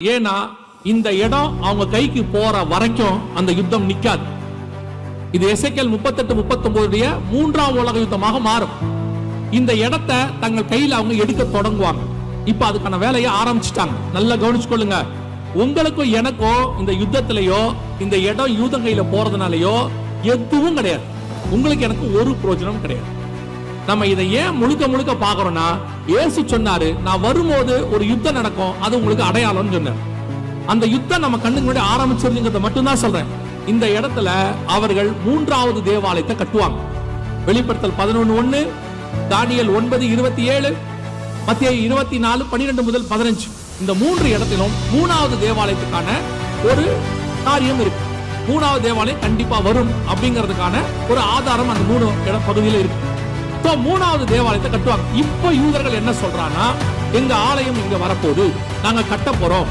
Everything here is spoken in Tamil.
ஏன்னா இந்த இடம் அவங்க கைக்கு போற வரைக்கும் அந்த யுத்தம் நிக்காது. இது எசேக்கியேல் 38-39 மூன்றாம் உலக யுத்தமாக மாறும். இந்த இடத்தை தங்கள் கையில் அவங்க எடுக்க தொடங்குவாங்க. இப்ப அதுக்கான வேலையை ஆரம்பிச்சுட்டாங்க. நல்லா கவனிச்சுக்கொள்ளுங்க. உங்களுக்கும் எனக்கோ இந்த யுத்தத்திலேயோ இந்த இடம் யூதன் கையில போறதுனாலயோ எதுவும் கிடையாது. உங்களுக்கு எனக்கு ஒரு பிரயோஜனம் கிடையாது. நம்ம இதை ஏன் முழுக்க முழுக்க பாக்குறோம்னா, இயேசு சொன்னாரு, நான் வரும்போது ஒரு யுத்தம் நடக்கும், அது உங்களுக்கு அடையாளம்னு சொன்னார். அந்த யுத்தம் நம்ம கண்ணுக்கு முன்னாடி ஆரம்பிச்சிருந்தது மட்டும்தான் சொல்றேன். இந்த இடத்துல அவர்கள் மூன்றாவது தேவாலயத்தை கட்டுவாங்க. வெளிப்படுத்தல் 11:1, தானியேல் 9:27, மத்தேயு 24:12-15 இந்த மூன்று இடத்திலும் மூணாவது தேவாலயத்துக்கான ஒரு காரியம் இருக்கு. மூணாவது தேவாலயம் கண்டிப்பா வரும் அப்படிங்கிறதுக்கான ஒரு ஆதாரம் அந்த மூணு இட பகுதியில் இருக்கு. மூணாவது தேவாலயத்தை கட்டுவாங்க. இப்ப யூதர்கள் என்ன சொல்றாங்கன்னா, எங்க ஆலயம் இங்க வரப்போகுது, நாங்க கட்ட போறோம்.